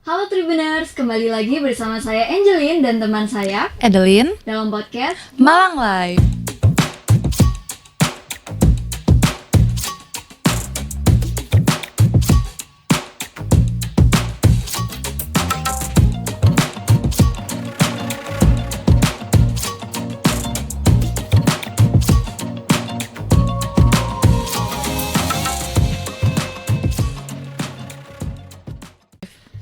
Halo Tribuners, kembali lagi bersama saya Angelin dan teman saya Adeline dalam podcast Malang Live.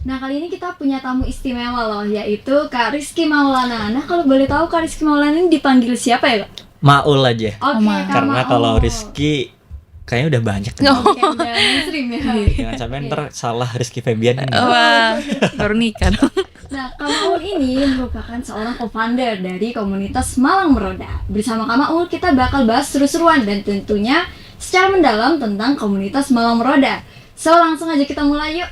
Nah, kali ini kita punya tamu istimewa loh, yaitu Kak Rizky Maulana. Nah, kalau boleh tahu Kak Rizky Maulana ini dipanggil siapa ya, Kak? Maul aja. Oke, Maul. Kak Karena Maul. kalau Rizky kayaknya udah banyak. Oke, udah mainstream ya. Jangan sampai ntar salah Rizky Febian ini. Wah, baru nikah dong. Nah, Kak Maul ini merupakan seorang co-founder dari komunitas Malang Meroda. Bersama Kak Maul kita bakal bahas seru-seruan dan tentunya secara mendalam tentang komunitas Malang Meroda. So, langsung aja kita mulai yuk.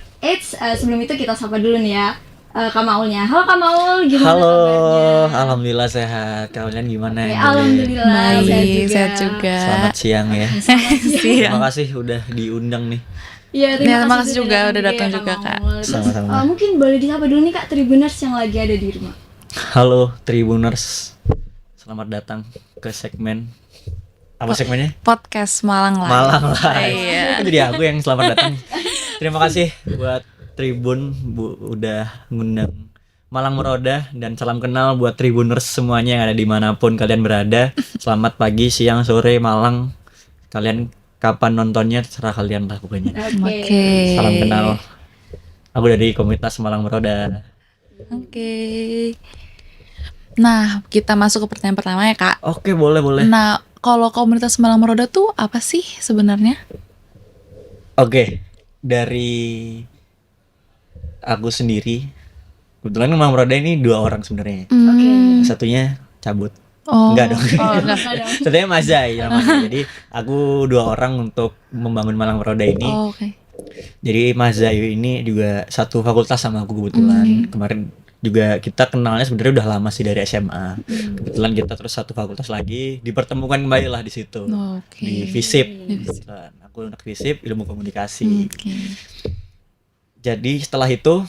Sebelum itu kita sapa dulu nih ya Kak Maulnya. Halo Kak Maul, gimana Halo, kabarnya? alhamdulillah sehat. Kalian gimana? Oke, Angelin? alhamdulillah Baik, sehat juga. Selamat siang ya. Siang. Terima kasih udah diundang nih. Iya, terima kasih juga udah ya, datang Kak juga, Kak. Maul. Terus, Sama-sama. mungkin boleh disapa dulu nih Kak Tribuners yang lagi ada di rumah. Halo Tribuners. Selamat datang ke segmen apa segmennya? Podcast Malang Live. Malang lah. Iya. Jadi aku yang selamat datang. Terima kasih buat Tribun udah ngundang Malang Meroda, dan salam kenal buat Tribuners semuanya yang ada dimanapun kalian berada. Selamat pagi, siang, sore, malang. Kalian kapan nontonnya terserah kalian lah pokoknya. Oke. Salam kenal. Aku dari komunitas Malang Meroda. Oke. Nah, kita masuk ke pertanyaan pertama ya, Kak. Oke, boleh. Nah, kalau komunitas Malang Meroda tuh apa sih sebenarnya? Oke, dari aku sendiri, kebetulan Malang Meroda ini 2 orang sebenarnya. Oke. Satunya cabut. Oh. Enggak dong. Oh, enggak. Satunya Mazai namanya. Jadi aku 2 orang untuk membangun Malang Meroda ini. Oh, oke. Jadi Mas Zayu ini juga satu fakultas sama aku kebetulan. Kemarin juga kita kenalnya sebenarnya udah lama sih dari SMA. Kebetulan kita terus satu fakultas lagi, dipertemukan kembali lah di situ. Oke. Di FISIP. Di FISIP. Kebetulan. Aku anak FISIP, ilmu komunikasi. Oke. Jadi setelah itu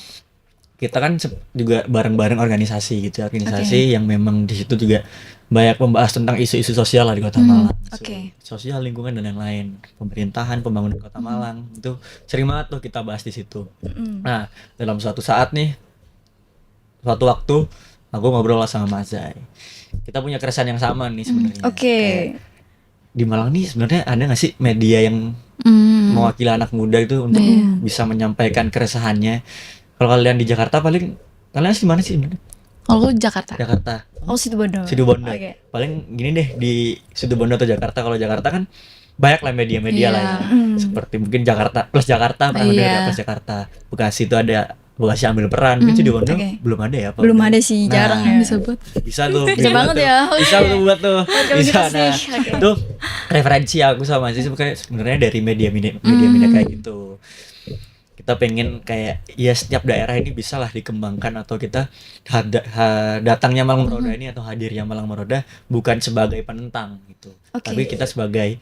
kita kan juga bareng-bareng organisasi gitu, organisasi yang memang di situ juga banyak membahas tentang isu-isu sosial lah di Kota Malang, isu oke. sosial, lingkungan dan lain-lain, pemerintahan, pembangunan Kota Malang, itu sering banget tuh kita bahas di situ. Nah, dalam suatu saat nih, suatu waktu aku ngobrol lah sama Mas Zai. Kita punya keresahan yang sama nih sebenarnya. Oke. Kayak di Malang nih sebenarnya ada nggak sih media yang mewakili anak muda itu untuk bisa menyampaikan keresahannya? Kalau kalian di Jakarta paling kalian di mana sih sebenarnya? Kalau aku Jakarta. Jakarta. Oh, Situbondo. Situbondo. Oke. Paling gini deh, di Situbondo atau Jakarta. Kalau Jakarta kan banyak lah media-media lah ya. Seperti mungkin Jakarta Plus Jakarta, pernah Iya. dengar Plus Jakarta. Bekasi itu ada Bekasi ambil peran. Mungkin Situbondo oke. belum ada ya? apa Belum udah? ada sih, jarang Nah, ya. Bisa buat. Bisa tuh. Bisa banget ya. Bisa tuh buat tuh. Bisa. Nah, Oke. itu referensi aku sama sih sebenarnya dari media-media kayak gitu. Kita pengen kayak ya setiap daerah ini bisa lah dikembangkan, atau kita datangnya Malang Meroda ini atau hadirnya Malang Meroda bukan sebagai penentang gitu, Oke. tapi kita sebagai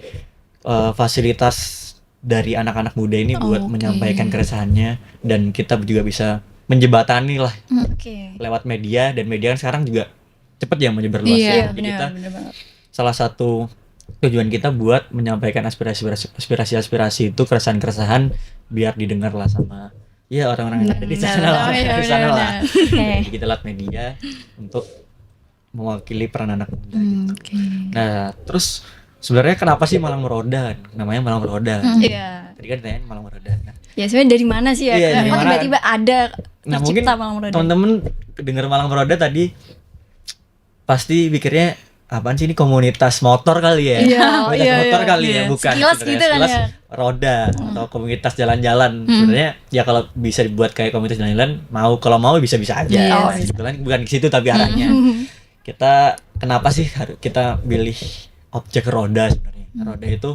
fasilitas dari anak-anak muda ini buat Oke. menyampaikan keresahannya, dan kita juga bisa menjebatani lah Oke. lewat media, dan media kan sekarang juga cepet ya menyebar luas. Iya, Jadi kita benar banget. salah satu tujuan kita buat menyampaikan aspirasi itu, keresahan-keresahan, biar didengar lah sama ya orang-orang yang ada di sana lah, di sana lah. Jadi kita lihat media untuk mewakili peran anak muda gitu. Oke. Nah, terus sebenarnya kenapa sih Malang Meroda? Namanya Malang Meroda. Iya. Tadi kan ditanyain Malang Meroda. Nah, Ya sebenarnya dari mana sih ya? Iya, dari Kenapa mana? tiba-tiba ada Nah, mungkin tercipta Malang Meroda? teman-teman dengar Malang Meroda tadi pasti pikirnya apaan sih, ini komunitas motor kali ya? Iya, Komunitas iya, motor iya. kali ya, Iya. bukan. Sekilas sebenarnya. gitu kan Sekilas ya. roda atau komunitas jalan-jalan. Sebenarnya ya kalau bisa dibuat kayak komunitas jalan-jalan, kalau mau bisa-bisa aja. Iya. Kebetulan bukan ke situ tapi arahnya. Kita kenapa sih kita pilih objek roda sebenarnya? Roda itu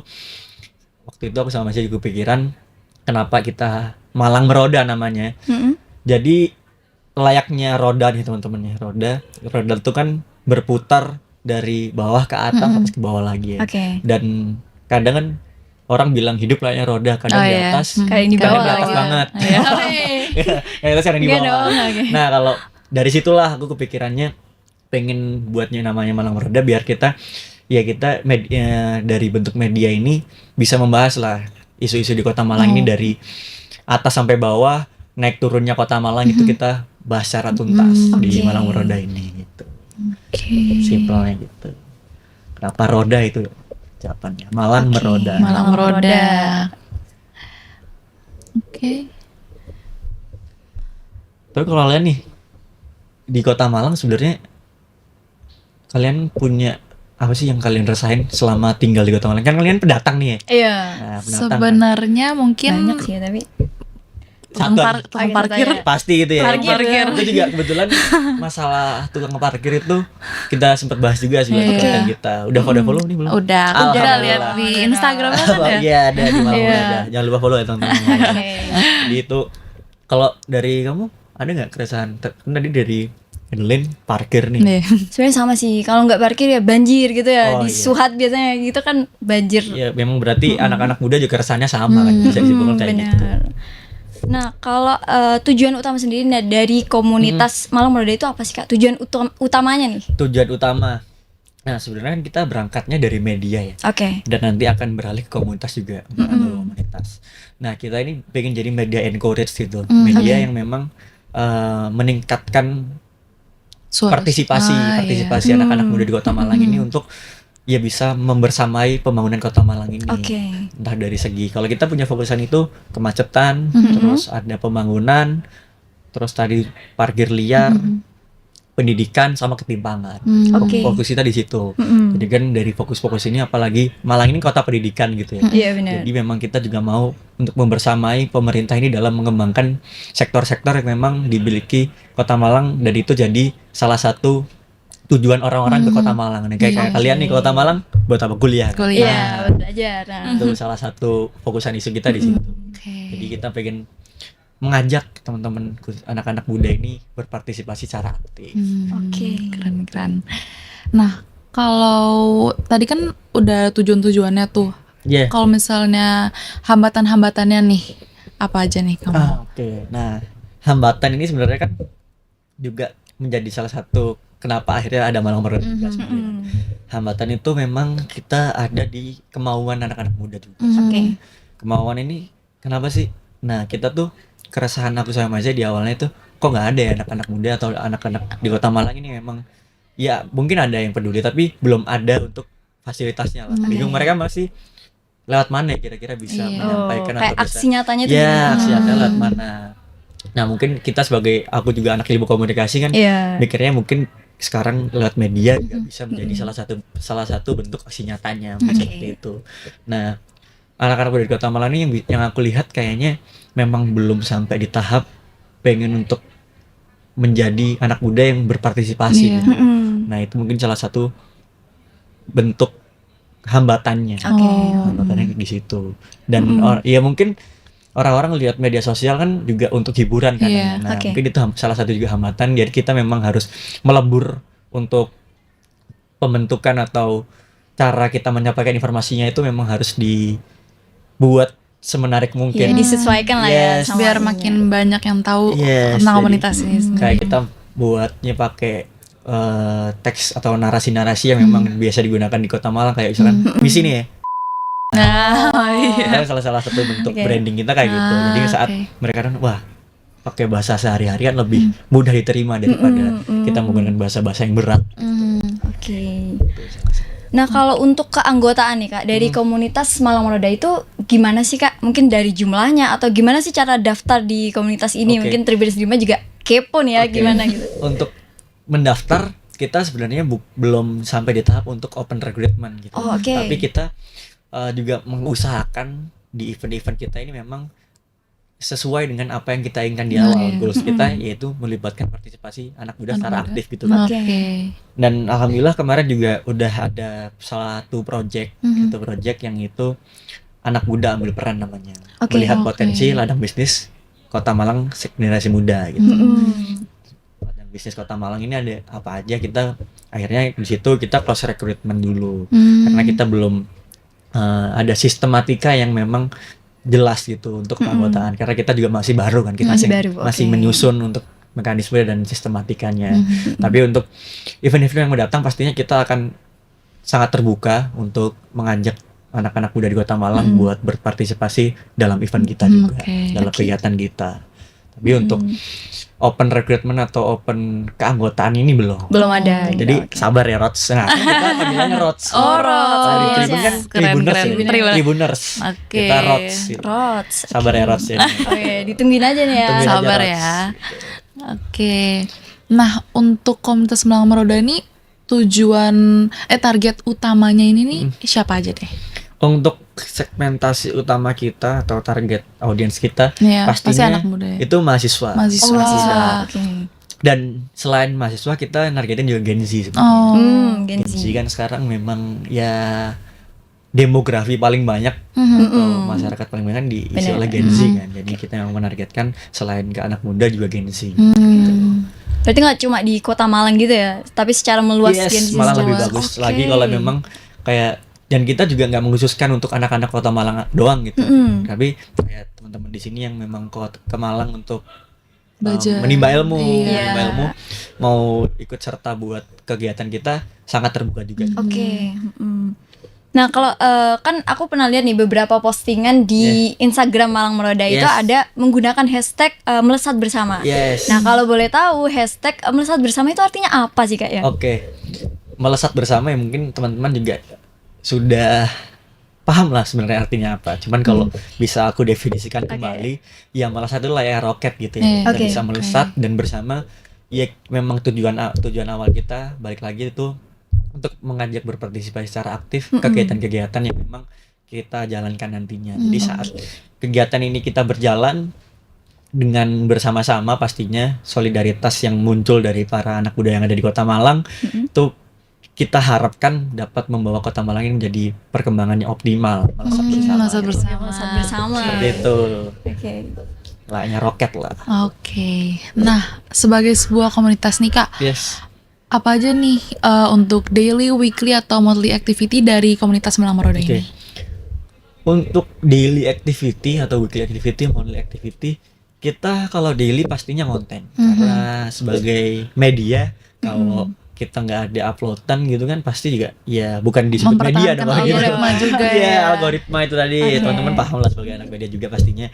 waktu itu aku sama Masya juga pikiran kenapa kita Malang Meroda namanya. Jadi layaknya roda nih teman-teman ya, roda itu kan berputar dari bawah ke atas terus ke bawah lagi ya. Oke. Dan kadang kan orang bilang hidup layaknya roda, kadang Oh, di iya. atas, Kayak di kadang bawah di atas lagi. banget. Iya. Kita sekarang di Enggak bawah. dong, oke. Nah, kalau dari situlah aku kepikirannya pengen buatnya namanya Malang Meroda biar kita dari bentuk media ini bisa membahas lah isu-isu di Kota Malang ini dari atas sampai bawah, naik turunnya Kota Malang itu kita bahas secara tuntas di Oke. Malang Meroda ini gitu. Oke. Simpelnya gitu. Kenapa roda itu jawabannya? Malang Oke. Meroda. Malang Malang Meroda. Meroda. Oke. Tapi kalau kalian nih di Kota Malang sebenarnya kalian punya apa sih yang kalian rasain selama tinggal di Kota Malang? Kan kalian pendatang nih ya. Iya. Nah, pendatang kan. Sebenarnya mungkin Banyak sih tapi tukang Satu. tukang Oke, parkir. tanya. Pasti gitu ya. Parkir. Itu juga kebetulan masalah tukang parkir itu kita sempat bahas juga sih di Iya. konten kita. Udah follow nih belum? Udah, aku udah Alhamdulillah. lihat di Instagramnya kan Oh, ya. iya ada di Malang Iya. Meroda. Jangan lupa follow ya teman-teman. Oke. Jadi itu kalau dari kamu ada nggak keresahan? Kan tadi dari Adeline parkir nih. Nih. Sebenarnya sama sih. Kalau nggak parkir ya banjir gitu ya. Oh, Di iya. Suhat biasanya gitu kan banjir. Ya memang berarti anak-anak muda juga keresahannya sama kan bisa disimpulkan kayak gitu. Benar. Nah, kalau tujuan utama sendiri dari komunitas Malang Meroda itu apa sih Kak? Tujuan utamanya nih? Tujuan utama. Nah sebenarnya kan kita berangkatnya dari media ya. Oke. Dan nanti akan beralih ke komunitas juga membantu komunitas. Nah kita ini pengen jadi media encourage gitu, media yang memang meningkatkan Suara. partisipasi Iya. anak-anak muda di Kota Malang ini untuk ya bisa membersamai pembangunan Kota Malang ini. Oke. Entah dari segi kalau kita punya fokusan itu kemacetan, terus ada pembangunan, terus tadi parkir liar, pendidikan sama ketimpangan. Oke. Fokus kita di situ. Mm-mm. Jadi kan dari fokus-fokus ini apalagi Malang ini kota pendidikan gitu ya. Iya benar. Jadi memang kita juga mau untuk membersamai pemerintah ini dalam mengembangkan sektor-sektor yang memang dimiliki Kota Malang dan itu jadi salah satu tujuan orang-orang ke Kota Malang. Nah, kayak kalian nih ke Kota Malang buat apa? Kuliah. kan? Kuliah. Iya, buat belajar. Nah. Itu salah satu fokusan isu kita di situ. Oke. Jadi kita pengen mengajak teman-teman anak-anak muda ini berpartisipasi secara aktif. Oke. Keren. Nah, kalau tadi kan udah tujuan-tujuannya tuh. Iya. Kalau misalnya hambatan-hambatannya nih, apa aja nih kamu? Oke. Nah, hambatan ini sebenarnya kan juga menjadi salah satu kenapa akhirnya ada Malang Meroda juga sebenarnya. Hambatan itu memang kita ada di kemauan anak-anak muda juga. Oke. Kemauan ini kenapa sih? Nah, kita tuh keresahan aku sama Maza di awalnya itu kok nggak ada ya anak-anak muda atau anak-anak di Kota Malang ini memang ya mungkin ada yang peduli tapi belum ada untuk fasilitasnya lah. Bingung mereka masih lewat mana ya kira-kira bisa Iya. menyampaikan Kayak atau bisa aksi nyatanya tuh ya gimana? aksi nyata lewat mana. Nah mungkin kita sebagai aku juga anak ilmu komunikasi kan Iya. mikirnya mungkin sekarang lewat media juga bisa menjadi salah satu bentuk aksi nyatanya seperti itu. Nah anak-anak muda di Kota Malang ini yang aku lihat kayaknya memang belum sampai di tahap pengen untuk menjadi anak muda yang berpartisipasi Iya. gitu. Mm-mm. Nah itu mungkin salah satu bentuk hambatannya. Oke. Hambatannya di situ. Dan ya mungkin orang-orang lihat media sosial kan juga untuk hiburan kan. Iya. Nah Oke. mungkin itu salah satu juga hambatan. Jadi kita memang harus melebur untuk pembentukan atau cara kita menyampaikan informasinya itu memang harus dibuat semenarik Ya, mungkin. disesuaikan lah ya Yes. sama Biar ininya. makin banyak yang tahu Yes, tentang jadi komunitas ini sendiri. Kayak kita buatnya pakai teks atau narasi-narasi yang memang biasa digunakan di Kota Malang kayak misalkan misi nih ya. Nah, Itu salah satu bentuk Oke. branding kita kayak gitu. Jadi saat oke. mereka kan wah pakai bahasa sehari-hari kan lebih mudah diterima daripada kita menggunakan bahasa-bahasa yang berat. Oke. Nah, kalau untuk keanggotaan nih Kak dari komunitas Malang Meroda itu gimana sih Kak? Mungkin dari jumlahnya atau gimana sih cara daftar di komunitas ini? Oke. Mungkin Tribuners Lima juga kepo nih ya Oke. gimana gitu. Untuk mendaftar kita sebenarnya belum sampai di tahap untuk open recruitment gitu. Oh, oke. Tapi kita juga mengusahakan di event-event kita ini memang sesuai dengan apa yang kita inginkan di awal. Goals kita yaitu melibatkan partisipasi anak muda secara aktif gitu kan. Oke. Dan alhamdulillah kemarin juga udah ada salah satu project yang itu anak muda ambil peran namanya. Oke. Melihat Oke. potensi ladang bisnis Kota Malang generasi muda gitu. Ladang bisnis Kota Malang ini ada apa aja, kita akhirnya di situ kita close recruitment dulu. Karena kita belum ada sistematika yang memang jelas gitu untuk keanggotaan karena kita juga masih baru kan, kita Masih baru, masih oke. menyusun untuk mekanisme dan sistematikanya. Tapi untuk event-event yang mendatang pastinya kita akan sangat terbuka untuk mengajak anak-anak muda di Kota Malang buat berpartisipasi dalam event kita juga, Oke. dalam kegiatan kita. Tapi untuk open recruitment atau open keanggotaan ini belum. Belum ada. Jadi sabar ya Rots. Nah, kita panggilannya Rots. Oh, Rots. Nah, di Iya, Tribun iya. kan Keren, Tribuners keren. ya. Tribuners. Tribuners. Oke. Kita Rots. gitu. Rots. Sabar ya Rots ya. Oke, ditungguin aja nih ya. Tungguin aja, Sabar Rots. ya. Oke. Nah, untuk komunitas Malang Meroda ini target utamanya ini nih siapa aja deh? Untuk segmentasi utama kita atau target audiens kita Ya, pasti pastinya anak muda ya. itu mahasiswa. Mahasiswa. Mahasiswa. Oke. Dan selain mahasiswa kita nargetin juga Gen Z sebenarnya. Oh. Gen Gen Z Z. kan sekarang memang ya demografi paling banyak Mhm. atau masyarakat paling banyak diisi Benar. oleh Gen Z kan. Jadi kita yang menargetkan selain ke anak muda juga Gen Z. Hmm. Berarti nggak cuma di Kota Malang gitu ya, tapi secara meluas Yes, Gen Z malah secara lebih luas. bagus Oke. lagi kalau memang kayak, dan kita juga nggak mengkhususkan untuk anak-anak Kota Malang doang gitu. Tapi kayak teman-teman di sini yang memang ke Malang untuk Belajar. menimba ilmu, Iya. menimba ilmu, mau ikut serta buat kegiatan kita sangat terbuka juga. Oke. Nah kalau kan aku pernah lihat nih beberapa postingan di Instagram Malang Meroda itu Yes. ada menggunakan hashtag melesat bersama. Yes. Nah kalau boleh tahu hashtag melesat bersama itu artinya apa sih Kak ya? Oke. Melesat bersama ya mungkin teman-teman juga sudah paham lah sebenarnya artinya apa. Cuman kalau bisa aku definisikan kembali, ya melesat itu layar roket gitu ya. Kita Oke. bisa melesat dan bersama ya memang tujuan awal kita balik lagi itu untuk mengajak berpartisipasi secara aktif kegiatan-kegiatan yang memang kita jalankan nantinya. Jadi saat kegiatan ini kita berjalan dengan bersama-sama pastinya solidaritas yang muncul dari para anak muda yang ada di Kota Malang itu kita harapkan dapat membawa Kota Malang ini menjadi perkembangan yang optimal, melesat bersama. Melesat bersama. Melesat bersama. Seperti itu. Oke. Layaknya roket lah. Oke. Nah, sebagai sebuah komunitas nih Kak, Yes. apa aja nih untuk daily, weekly atau monthly activity dari komunitas Malang Meroda Oke. ini? Untuk daily activity atau weekly activity, monthly activity, kita kalau daily pastinya konten. Karena sebagai media, kalau kita nggak ada uploadan gitu kan pasti juga ya bukan disebut media Mempertahankan dong gitu. algoritma juga Iya, ya. algoritma itu tadi teman-teman paham lah sebagai anak media juga pastinya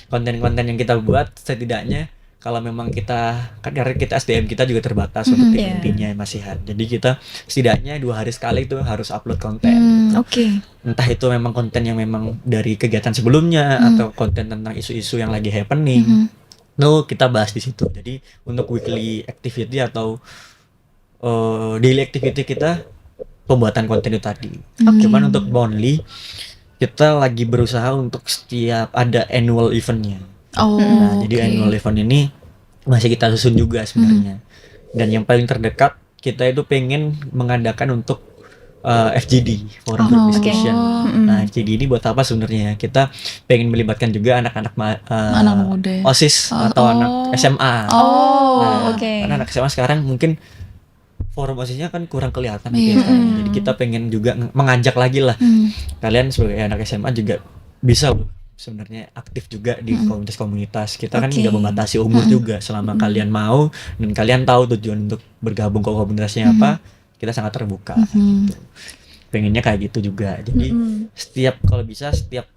konten-konten yang kita buat setidaknya kalau memang kita kan karena kita SDM kita juga terbatas untuk tim Iya. intinya masihan. Jadi kita setidaknya 2 hari sekali itu harus upload konten. Oke. Entah itu memang konten yang memang dari kegiatan sebelumnya atau konten tentang isu-isu yang lagi happening. Kita bahas di situ. Jadi untuk weekly activity atau daily activity kita pembuatan konten itu tadi. Cuman untuk monthly kita lagi berusaha untuk setiap ada annual eventnya. Oh, Nah, jadi oke. annual event ini masih kita susun juga sebenarnya. Dan yang paling terdekat kita itu pengen mengadakan untuk FGD, Forum Group Discussion. Nah, FGD ini buat apa sebenarnya? Kita pengen melibatkan juga anak-anak Anak muda. OSIS atau anak SMA. Oh, Nah, oke. karena anak SMA sekarang mungkin forum OSISnya kan kurang kelihatan gitu ya sekarang. Jadi kita pengen juga mengajak lagi lah kalian sebagai anak SMA juga bisa loh sebenarnya aktif juga di komunitas-komunitas. Kita kan Oke. nggak membatasi umur juga selama kalian mau dan kalian tahu tujuan untuk bergabung ke komunitasnya apa, kita sangat terbuka. Gitu. Pengennya kayak gitu juga. Jadi kalau bisa setiap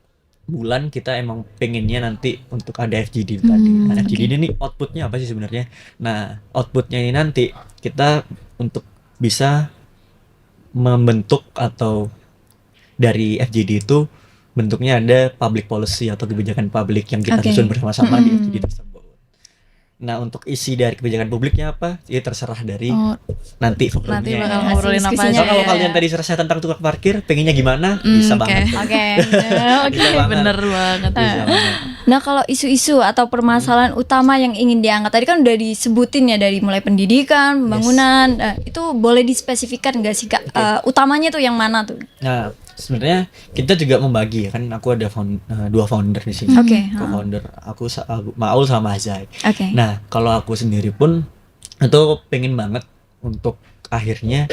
bulan kita emang pengennya nanti untuk ada FGD tadi. Nah, FGD ini nih outputnya apa sih sebenarnya? Nah, outputnya ini nanti kita untuk bisa membentuk atau dari FGD itu bentuknya ada public policy atau kebijakan publik yang kita Oke. susun bersama-sama di FGD tersebut. Nah, untuk isi dari kebijakan publiknya apa? Itu terserah dari nanti forumnya. Nanti bakal Hasil ngobrolin apa diskusinya aja. So, kalau ya. kalian tadi selesai tentang tukang parkir, pengennya gimana? Bisa oke. banget. Oke. Bisa banget. Bener banget. Bisa banget. Nah kalau isu-isu atau permasalahan utama yang ingin diangkat tadi kan udah disebutin ya dari mulai pendidikan, pembangunan, itu boleh dispesifikkan nggak sih Kak? Utamanya tuh yang mana tuh? Nah, sebenarnya kita juga membagi ya kan. Aku ada 2 founder di sini. Oke. Co-founder aku Maul sama Azai. Oke. Nah, kalau aku sendiri pun itu pengen banget untuk akhirnya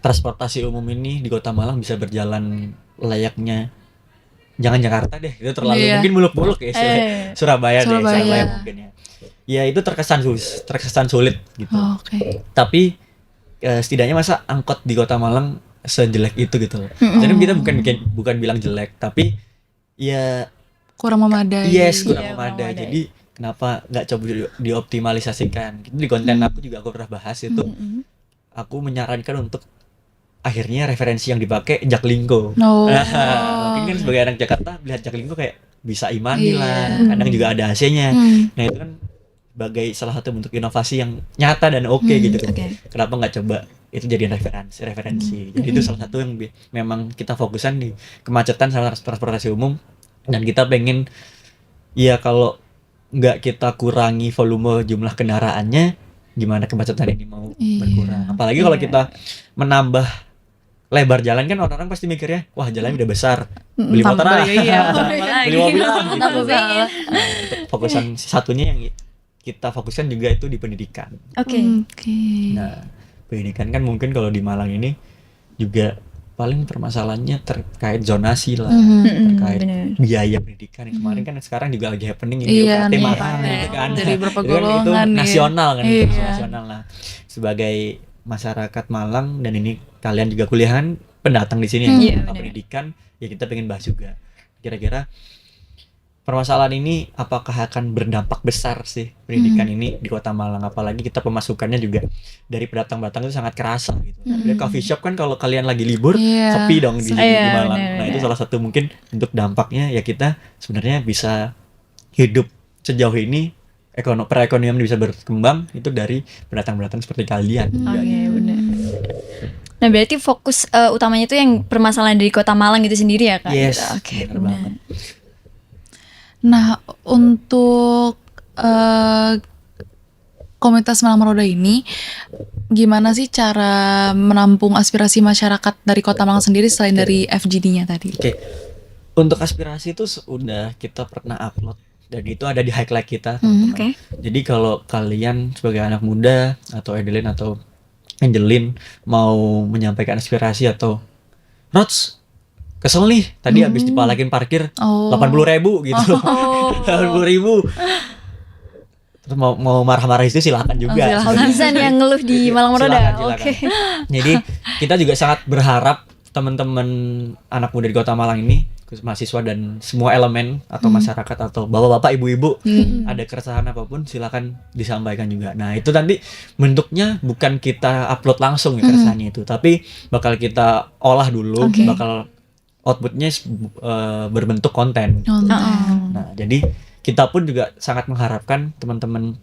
transportasi umum ini di Kota Malang bisa berjalan layaknya jangan Jakarta deh, itu terlalu Iya. mungkin muluk-muluk ya istilahnya. Surabaya Surabaya. mungkin ya. Ya itu terkesan sulit gitu. Oh, oke. Tapi setidaknya masa angkot di Kota Malang sejelek itu gitu loh. Jadi kita bukan bilang jelek, tapi ya Kurang memadai. kurang Iya, memadai. memadai. Jadi kenapa nggak coba dioptimalisasikan? Itu di konten aku juga aku pernah bahas itu. Aku menyarankan untuk akhirnya referensi yang dipakai Jaklingko. Oh. Mungkin kan sebagai anak Jakarta lihat Jaklingko kayak bisa imani Iya. lah. Kadang juga ada AC-nya. Nah itu kan sebagai salah satu bentuk inovasi yang nyata dan oke gitu. oke. Kenapa nggak coba itu jadiin referensi. Jadi itu salah satu yang memang kita fokusan di kemacetan sama transportasi umum, dan kita pengen ya kalau nggak kita kurangi volume jumlah kendaraannya, gimana kemacetan ini mau Iya. berkurang. Apalagi kalau kita menambah lebar jalan kan orang-orang pasti mikirnya wah jalannya udah besar, beli motor Tambah, lah. iya. Beli mobil lah gitu. Tambah pengen. Nah, itu fokusan satunya yang kita fokuskan juga itu di pendidikan. Oke. Oke. Nah, pendidikan kan mungkin kalau di Malang ini juga paling permasalahannya terkait zonasi lah, terkait bener. biaya pendidikan. Yang kemarin kan sekarang juga lagi happening ini Iya UKT nih, mahal iya. gitu kan. Dari berapa Itu kan itu golongan, iya. nasional kan, Iya. nasional lah. Sebagai masyarakat Malang dan ini kalian juga kuliahan pendatang di sini Iya, tentang bener. pendidikan, ya kita pengen bahas juga. Kira-kira permasalahan ini apakah akan berdampak besar sih pendidikan ini di Kota Malang, apalagi kita pemasukannya juga dari pendatang-pendatang itu sangat kerasa gitu. Dari coffee shop kan kalau kalian lagi libur Iya. sepi dong di Iya, Malang. bener, Nah, itu bener. salah satu mungkin untuk dampaknya ya kita sebenarnya bisa hidup sejauh ini, perekonomian bisa berkembang itu dari pendatang-pendatang seperti kalian. juga. Oke, benar. Nah, berarti fokus utamanya itu yang permasalahan dari Kota Malang itu sendiri ya, Kak? Yes, Gitu. Oke, bener benar. banget. Nah, untuk komunitas Malang Meroda ini gimana sih cara menampung aspirasi masyarakat dari Kota Malang sendiri selain dari FGD-nya tadi? Oke. Untuk aspirasi itu sudah kita pernah upload dan itu ada di highlight kita, teman-teman. Oke. Jadi kalau kalian sebagai anak muda atau Edelin atau Angelin mau menyampaikan aspirasi atau Rots kesel nih tadi habis dipalakin parkir Oh. 80.000 gitu. 80.000. Terus mau marah-marah itu silakan juga. silakan. Oh, bisa nih yang ngeluh di Malang Meroda. Silakan. Oke. Jadi kita juga sangat berharap teman-teman anak muda di Kota Malang ini, khusus mahasiswa dan semua elemen atau masyarakat atau bapak-bapak, ibu-ibu, ada keresahan apapun silakan disampaikan juga. Nah, itu nanti bentuknya bukan kita upload langsung ya keresahannya itu, tapi bakal kita olah dulu, Oke. bakal outputnya berbentuk konten. Nah, jadi kita pun juga sangat mengharapkan teman-teman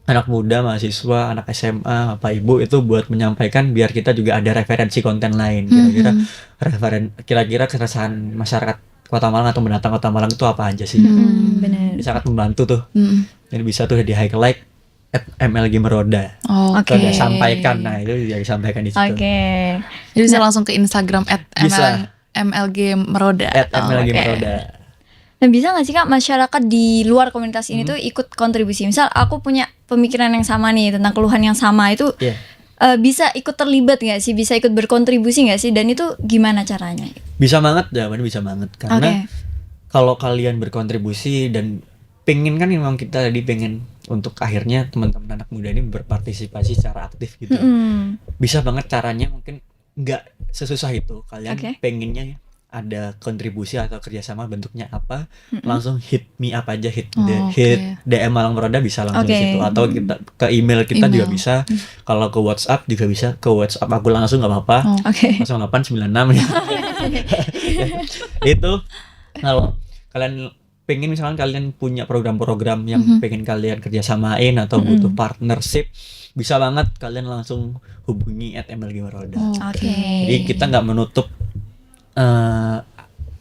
anak muda, mahasiswa, anak SMA, Bapak Ibu itu buat menyampaikan biar kita juga ada referensi konten lain. Kira-kira keresahan masyarakat Kota Malang atau pendatang Kota Malang itu apa aja sih? Benar. Ini sangat membantu tuh. Jadi bisa tuh di highlight @MLG Meroda. Oh, Oke. Kita sampaikan. Nah, itu juga disampaikan di situ. Oke. jadi bisa langsung ke Instagram Bisa. @MLG Meroda. @MLG oke. Meroda. Nah, bisa nggak sih, Kak, masyarakat di luar komunitas ini tuh ikut kontribusi? Misal aku punya pemikiran yang sama nih tentang keluhan yang sama itu, Iya. bisa ikut terlibat nggak sih? Bisa ikut berkontribusi nggak sih? Dan itu gimana caranya? Bisa banget, jawabannya bisa banget. Karena Oke. kalau kalian berkontribusi dan pengen kan memang kita tadi pengen untuk akhirnya teman-teman anak muda ini berpartisipasi secara aktif gitu. Bisa banget caranya, mungkin nggak sesusah itu. Kalian Oke. pengennya ada kontribusi atau kerjasama bentuknya apa, langsung hit me up aja, hit DM Malang Meroda bisa langsung Oke. di situ, atau kita ke email kita juga bisa. Kalau ke WhatsApp juga bisa, ke WhatsApp aku langsung nggak apa-apa. Oke. 0896 ya. Itu kalau kalian pengen, misalkan kalian punya program-program yang pengen kalian kerjasamain atau butuh partnership, bisa banget kalian langsung hubungi @MLG Meroda. Oke. Jadi kita nggak menutup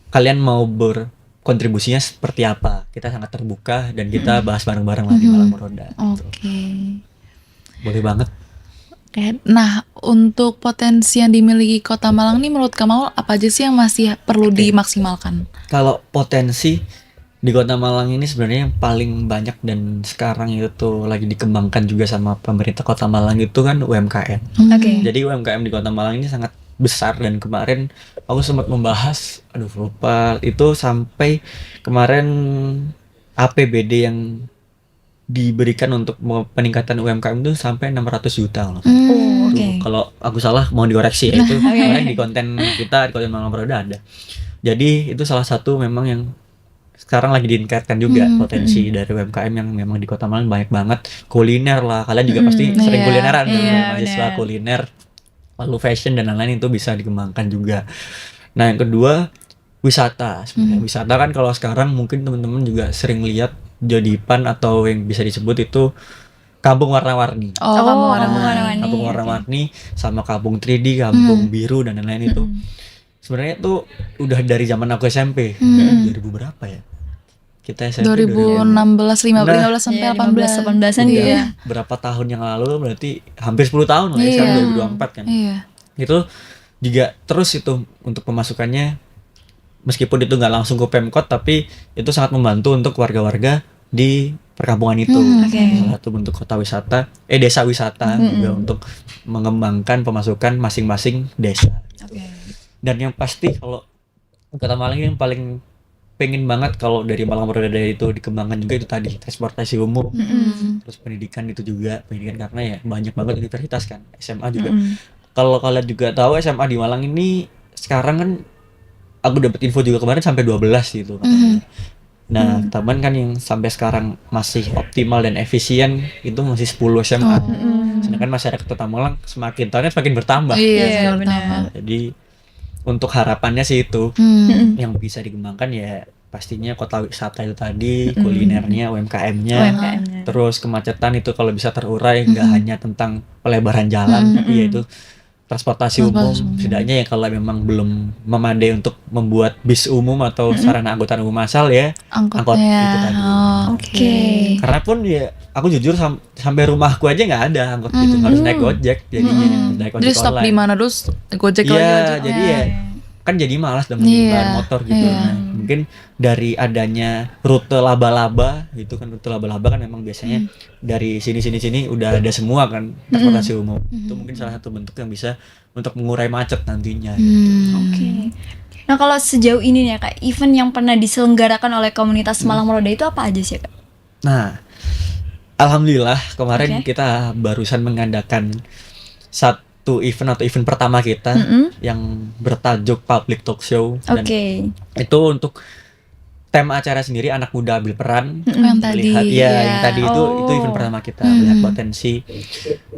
kalian mau berkontribusinya seperti apa. Kita sangat terbuka dan kita bahas bareng-bareng lah di Malang Meroda. Oke. Boleh banget. Oke. Nah, untuk potensi yang dimiliki Kota Malang nih menurut Kamal apa aja sih yang masih perlu dimaksimalkan? Kalau potensi di Kota Malang ini sebenarnya yang paling banyak dan sekarang itu tuh lagi dikembangkan juga sama pemerintah Kota Malang itu kan UMKM. Oke. Jadi UMKM di Kota Malang ini sangat besar. Dan kemarin aku sempat membahas, aduh lupa itu, sampai kemarin APBD yang diberikan untuk peningkatan UMKM itu sampai 600 juta loh. Oh, oke. Tuh, kalau aku salah mau dikoreksi ya, itu kemarin di konten kita, di konten Malam Roda ada. Jadi itu salah satu memang yang sekarang lagi ditingkatkan juga potensi dari UMKM yang memang di Kota Malang banyak banget. Kuliner lah, kalian juga pasti sering Iya, kulineran kan, iya, mahasiswa benar. kuliner, lalu fashion dan lain-lain itu bisa dikembangkan juga. Nah yang kedua wisata. Sebenarnya wisata kan kalau sekarang mungkin teman-teman juga sering lihat Jodipan atau yang bisa disebut itu kampung warna-warni. Oh, kamu orang kampung mana? warna-warni. Kampung warna-warni sama kampung 3D, kampung biru dan lain-lain itu. Sebenarnya itu udah dari zaman aku SMP. 2000 berapa ya? Kita SMP 2016, 15 sampai Iya, 18. 18-an gitu. Iya. berapa tahun yang lalu, berarti hampir 10 tahun lah ya, Iya. sekarang 2024 kan. Iya. Itu juga terus itu untuk pemasukannya, meskipun itu nggak langsung ke Pemkot, tapi itu sangat membantu untuk warga-warga di perkampungan itu. Oke. Salah satu bentuk kota wisata, desa wisata juga untuk mengembangkan pemasukan masing-masing desa. Oke. Dan yang pasti kalau Kota Malang yang paling pengen banget kalau dari Malang Roda itu dikembangkan juga itu tadi transportasi umum, terus pendidikan itu juga pendidikan, karena ya banyak banget universitas kan, SMA juga. Kalau kalian juga tahu SMA di Malang ini sekarang kan, aku dapat info juga kemarin sampai 12 gitu katanya. Nah, teman kan yang sampai sekarang masih optimal dan efisien itu masih 10 SMA. Sedangkan masyarakat Kota Malang semakin tahunnya semakin bertambah. Iya, Iya, benar. benar. Jadi untuk harapannya sih itu yang bisa dikembangkan ya pastinya kota wisata itu tadi, kulinernya, UMKM-nya, UMKM-nya. terus kemacetan itu kalau bisa terurai, nggak hanya tentang pelebaran jalan, tapi yaitu transportasi umum. Setidaknya ya kalau memang belum memadai untuk membuat bis umum atau sarana angkutan umum massal ya, angkot Angkotnya. itu tadi. Oh, Oke. Karena pun ya aku jujur sampai rumahku aja nggak ada angkot gitu, harus naik Gojek jadinya, naik Jadi ojek stop online. di mana terus Gojek Iya, lagi ojek. jadi ya kan jadi malas dengan Iya, bahan motor gitu. iya. Nah, mungkin dari adanya rute laba-laba itu kan, rute laba-laba kan memang biasanya dari sini udah ada semua kan transportasi umum. Itu mungkin salah satu bentuk yang bisa untuk mengurai macet nantinya. Oke. Nah, kalau sejauh ini nih ya, Kak, event yang pernah diselenggarakan oleh komunitas Malang Roda itu apa aja sih, Kak? Nah, alhamdulillah kemarin Oke. kita barusan mengadakan satu event atau event pertama kita yang bertajuk Public Talk Show. Dan Oke. itu untuk tema acara sendiri anak muda ambil peran. Yang tadi. Melihat, ya, yang tadi itu Oh. event pertama kita melihat potensi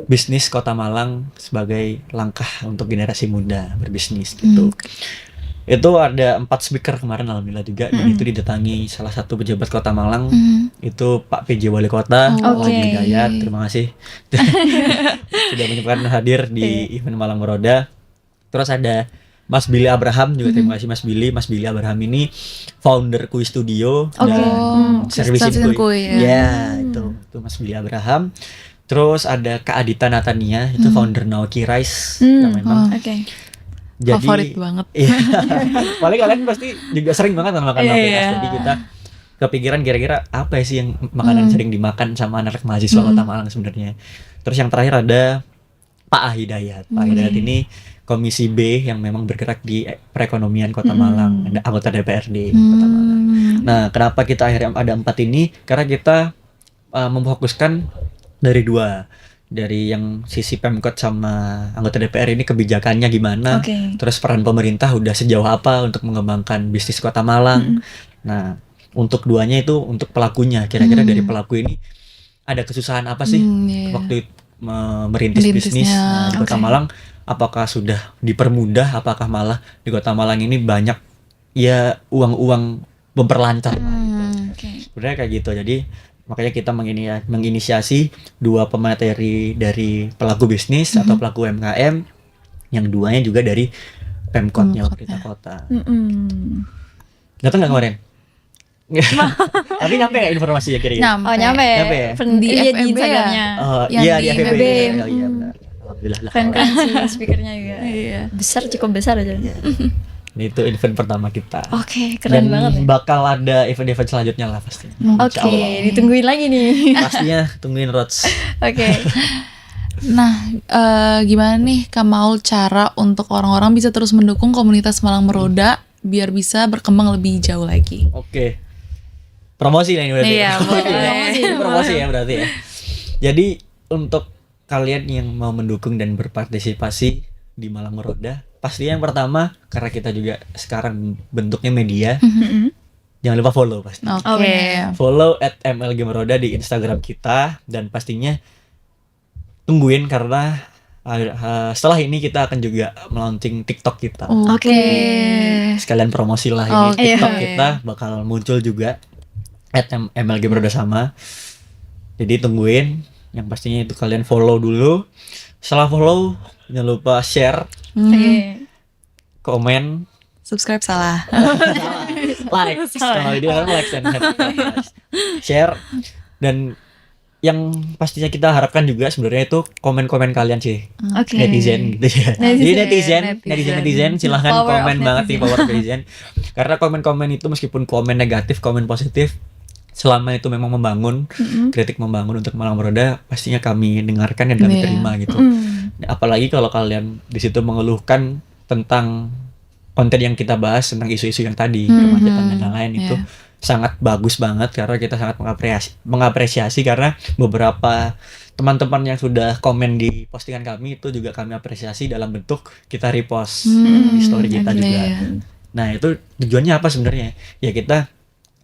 bisnis Kota Malang sebagai langkah untuk generasi muda berbisnis gitu. Itu ada 4 speaker kemarin alhamdulillah juga, dan itu didatangi salah satu pejabat Kota Malang, itu Pak PJ Wali Kota, Oke. Wahyu Hidayat. Terima kasih sudah menyempatkan hadir di event Malang Roda. Terus ada Mas Billy Abraham juga, terima kasih Mas Billy. Mas Billy Abraham ini founder Kui Studio dan servisin Servisin Kui. Kui, Ya, itu Mas Billy Abraham. Terus ada Kak Adita Natania, itu founder Naoki Rice. Yang memang Oke. jadi Favorit banget. Iya. Paling kalian pasti juga sering banget makan Naoki Rice. Iya. Jadi kita kepikiran kira-kira apa sih yang makanan sering dimakan sama anak mahasiswa Kota Malang sebenarnya. Terus yang terakhir ada Pak Ahidayat. Pak Ahidayat ini Komisi B yang memang bergerak di perekonomian Kota Malang, ada anggota DPRD Kota Malang. Nah, kenapa kita akhirnya ada 4 ini? Karena kita memfokuskan dari dua, dari yang sisi Pemkot sama anggota DPR ini kebijakannya gimana, Oke. terus peran pemerintah udah sejauh apa untuk mengembangkan bisnis Kota Malang. Nah, untuk duanya itu untuk pelakunya, kira-kira dari pelaku ini ada kesusahan apa sih Iya. waktu merintis bisnis Merintisnya. di Kota Malang, apakah sudah dipermudah, apakah malah di Kota Malang ini banyak ya uang-uang memperlancar. Oke. Sebenarnya kayak gitu. Jadi makanya kita menginisiasi 2 pemateri dari pelaku bisnis atau pelaku UMKM, yang duanya juga dari Pemkotnya pemerintah kota. Datang nggak kemarin? Tapi nyampe nggak informasinya kira-kira? Oh, nyampe ya? Nyampe ya? Di Iya, di FEB ya? Instagramnya. Oh, Yang iya di di FEB. FEB. Oh, iya benar. Alhamdulillah lah. Keren-keren sih speakernya juga. Iya. Besar, cukup besar aja. Ini itu event pertama kita. Oke, keren Dan banget ya. bakal ada event-event selanjutnya lah pastinya. Oke, ditungguin lagi nih. Pastinya tungguin Rods. Oke. Nah, gimana nih Kak Maul cara untuk orang-orang bisa terus mendukung komunitas Malang Meroda biar bisa berkembang lebih jauh lagi? Oke. Promosi lah ini berarti. Iya, boleh. Ini promosi ya berarti ya. Jadi untuk kalian yang mau mendukung dan berpartisipasi di Malang Meroda, pasti yang pertama karena kita juga sekarang bentuknya media, jangan lupa follow pasti. Oke. Follow @MLG Meroda di Instagram kita dan pastinya tungguin karena setelah ini kita akan juga melaunching TikTok kita. Oke. Sekalian promosi lah ini Oke. TikTok kita bakal muncul juga @MLG Meroda sama. Jadi tungguin, yang pastinya itu kalian follow dulu. Setelah follow jangan lupa share, komen, Subscribe salah. like. Kalau ini kan like dan share. Dan yang pastinya kita harapkan juga sebenarnya itu komen-komen kalian sih, Oke. netizen gitu ya. Jadi netizen silahkan Power of komen banget nih, netizen. power of netizen. Karena komen-komen itu meskipun komen negatif, komen positif, selama itu memang membangun, kritik membangun untuk Malang Meroda, pastinya kami dengarkan dan kami Iya. terima gitu. Apalagi kalau kalian di situ mengeluhkan tentang konten yang kita bahas tentang isu-isu yang tadi, kemacetan dan lain-lain itu sangat bagus banget karena kita sangat mengapresiasi karena beberapa teman-teman yang sudah komen di postingan kami itu juga kami apresiasi dalam bentuk kita repost di story kita Oke. juga. Nah, itu tujuannya apa sebenarnya? Ya kita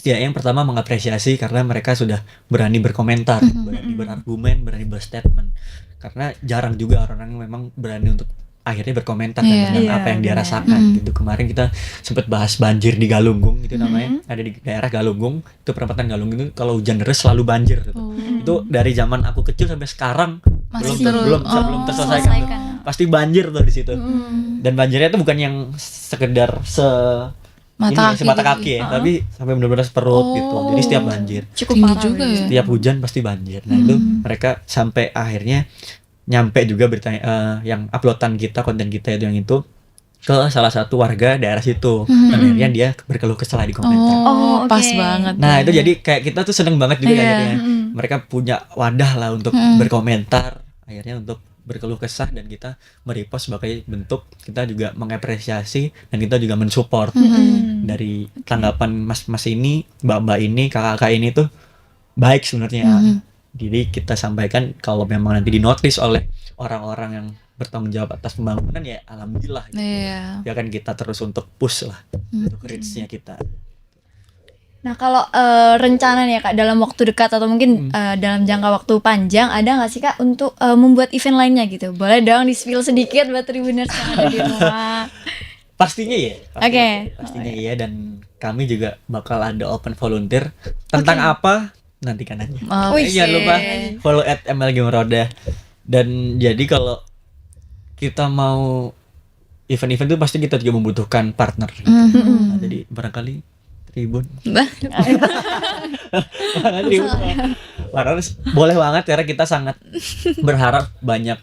yang pertama mengapresiasi karena mereka sudah berani berkomentar, berani berargumen, berani berstatement. Karena jarang juga orang-orang memang berani untuk akhirnya berkomentar tentang apa yang dia rasakan gitu. Kemarin kita sempat bahas banjir di Galunggung itu namanya, ada di daerah Galunggung, itu perempatan Galunggung itu kalau hujan deras selalu banjir gitu. Itu dari zaman aku kecil sampai sekarang Masih belum terus. terselesaikan tuh. Pasti banjir tuh di situ. Dan banjirnya itu bukan yang sekedar semata kaki ya, tapi sampai benar-benar seperut gitu. Jadi setiap banjir, Cukup Tinggi parah juga ya. setiap hujan pasti banjir. Nah itu mereka sampai akhirnya nyampe juga berita yang uploadan kita, konten kita itu yang itu ke salah satu warga daerah situ. Dan akhirnya dia berkeluh kesah di komentar. Oh, oke. pas banget. Nah ya. itu jadi kayak kita tuh seneng banget juga Iya. akhirnya. Mereka punya wadah lah untuk berkomentar, akhirnya untuk berkeluh kesah, dan kita merepost sebagai bentuk kita juga mengapresiasi dan kita juga mensupport dari tanggapan mas-mas ini, mbak-mbak ini, kakak-kakak ini tuh baik sebenarnya. Jadi kita sampaikan kalau memang nanti dinotis oleh orang-orang yang bertanggung jawab atas pembangunan, ya alhamdulillah gitu. Iya. Ya kan kita terus untuk push lah untuk reach-nya kita. Nah, kalau rencana nih ya Kak, dalam waktu dekat atau mungkin dalam jangka waktu panjang, ada nggak sih Kak untuk membuat event lainnya gitu? Boleh dong di-spill sedikit buat Tribuners yang ada di rumah. Pastinya ya. Oke. Pastinya iya, dan kami juga bakal ada open volunteer tentang apa nantikan aja. Wih, Jangan lupa follow @MLG Meroda. Dan jadi kalau kita mau event-event itu pasti kita juga membutuhkan partner. Nah, jadi barangkali Tribun. Tribun. Boleh banget karena kita sangat berharap banyak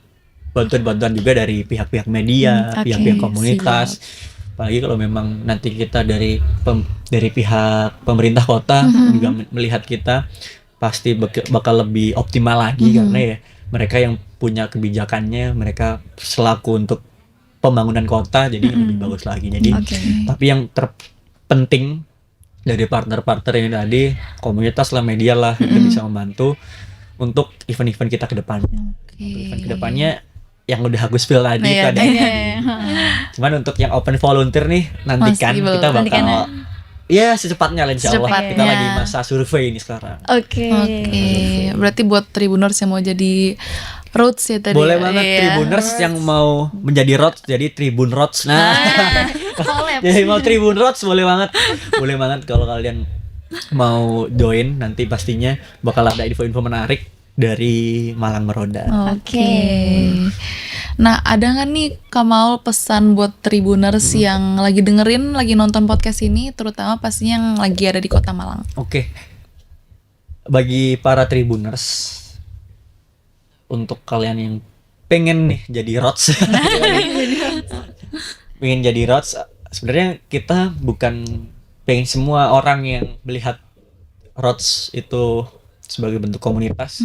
bantuan-bantuan juga dari pihak-pihak media, Oke, pihak-pihak komunitas. Apalagi kalau memang nanti kita dari pihak pemerintah kota juga melihat kita, pasti bakal lebih optimal lagi karena ya mereka yang punya kebijakannya, mereka selaku untuk pembangunan kota, jadi lebih bagus lagi. Jadi tapi yang terpenting dari partner-partner ini tadi, komunitas lah, media lah, itu bisa membantu untuk event-event kita ke depannya. Untuk event ke depannya yang udah aku spill tadi itu ada. Cuman untuk yang open volunteer nih, nantikan Masih kita belum. bakal ya secepatnya lah, insya Allah. Secepatnya. Kita lagi masa survei ini sekarang. Oke. Berarti buat Tribuners yang mau jadi Roots ya tadi. Boleh ya? banget Iya. Tribuners yang mau menjadi Rots, jadi Tribun Rots. Nah, Collab. jadi mau Tribun Rots boleh banget. Boleh banget kalau kalian mau join, nanti pastinya bakal ada info-info menarik dari Malang Meroda. Oke. Nah, ada nggak nih Kamal pesan buat Tribuners yang lagi dengerin, lagi nonton podcast ini, terutama pastinya yang lagi ada di Kota Malang? Oke. Bagi para Tribuners, untuk kalian yang pengen nih jadi Rots, pengen jadi Rots, sebenarnya kita bukan pengen semua orang yang melihat Rots itu sebagai bentuk komunitas.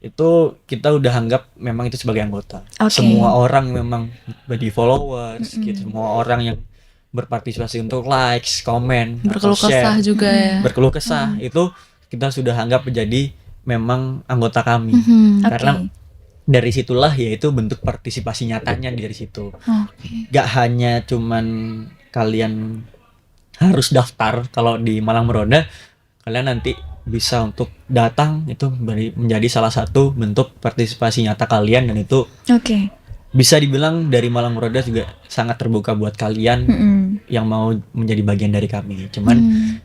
itu kita udah anggap memang itu sebagai anggota. Oke. Semua orang memang body followers, gitu. Semua orang yang berpartisipasi untuk likes, komen, Berkeluh atau share, kesah juga ya. berkeluh kesah itu kita sudah anggap menjadi memang anggota kami. Mhm. Karena dari situlah yaitu bentuk partisipasi nyatanya dari situ. Oke. Gak hanya cuman kalian harus daftar kalau di Malang Meroda, kalian nanti bisa untuk datang, itu menjadi salah satu bentuk partisipasi nyata kalian, dan itu Oke. bisa dibilang dari Malang Meroda juga sangat terbuka buat kalian yang mau menjadi bagian dari kami. Cuman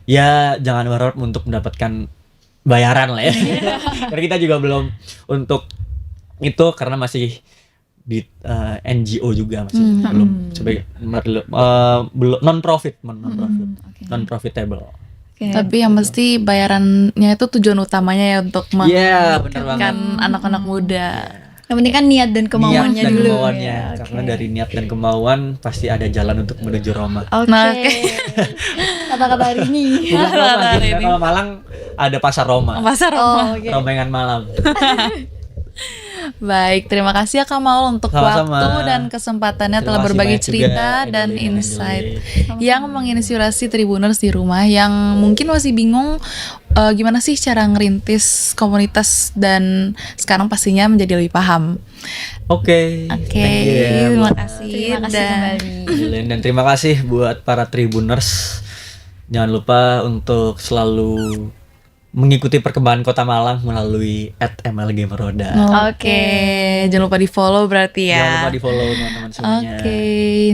ya jangan berharap untuk mendapatkan bayaran lah ya. Karena kita juga belum untuk itu, karena masih di NGO juga, masih belum sebagai belum non profit non profitable. Oke. Tapi yang mesti bayarannya itu tujuan utamanya ya untuk Iya, benar banget. kan anak-anak muda. Yang penting kan niat dan kemauannya Niat dan dulu. kemauannya. Ya, oke. Karena dari niat dan kemauan pasti ada jalan untuk menuju Roma. Oke. Nah, oke. Kata-kata hari ini. Bukan Roma Hari sih, ini. kalau Malang ada pasar Roma. Pasar Roma. Oh, oke. Rombongan malam. Baik, terima kasih ya Kak Maul untuk Sama-sama. waktu dan kesempatannya telah Terima kasih berbagi banyak cerita juga, dan Edelin, insight Edelin. yang menginspirasi Tribuners di rumah yang mungkin masih bingung gimana sih cara ngerintis komunitas, dan sekarang pastinya menjadi lebih paham. Oke. Oke, Thank you ya, terima buat kasih. Terima kasih dan kembali. Edelin. Dan terima kasih buat para Tribuners. Jangan lupa untuk selalu mengikuti perkembangan Kota Malang melalui @MLG Meroda. Oke, jangan lupa di follow berarti ya. Jangan lupa di follow teman-teman semuanya. Oke,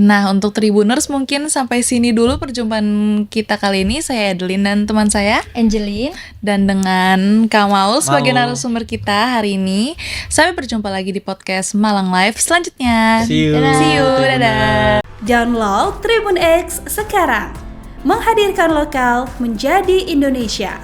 nah untuk Tribuners mungkin sampai sini dulu perjumpaan kita kali ini. Saya Adeline dan teman saya, Angeline. dan dengan Kak Maul sebagai Maul. narasumber kita hari ini. Sampai berjumpa lagi di podcast Malang Live selanjutnya. See you. See you, Tribuners. dadah. Download Tribun X sekarang. Menghadirkan lokal menjadi Indonesia.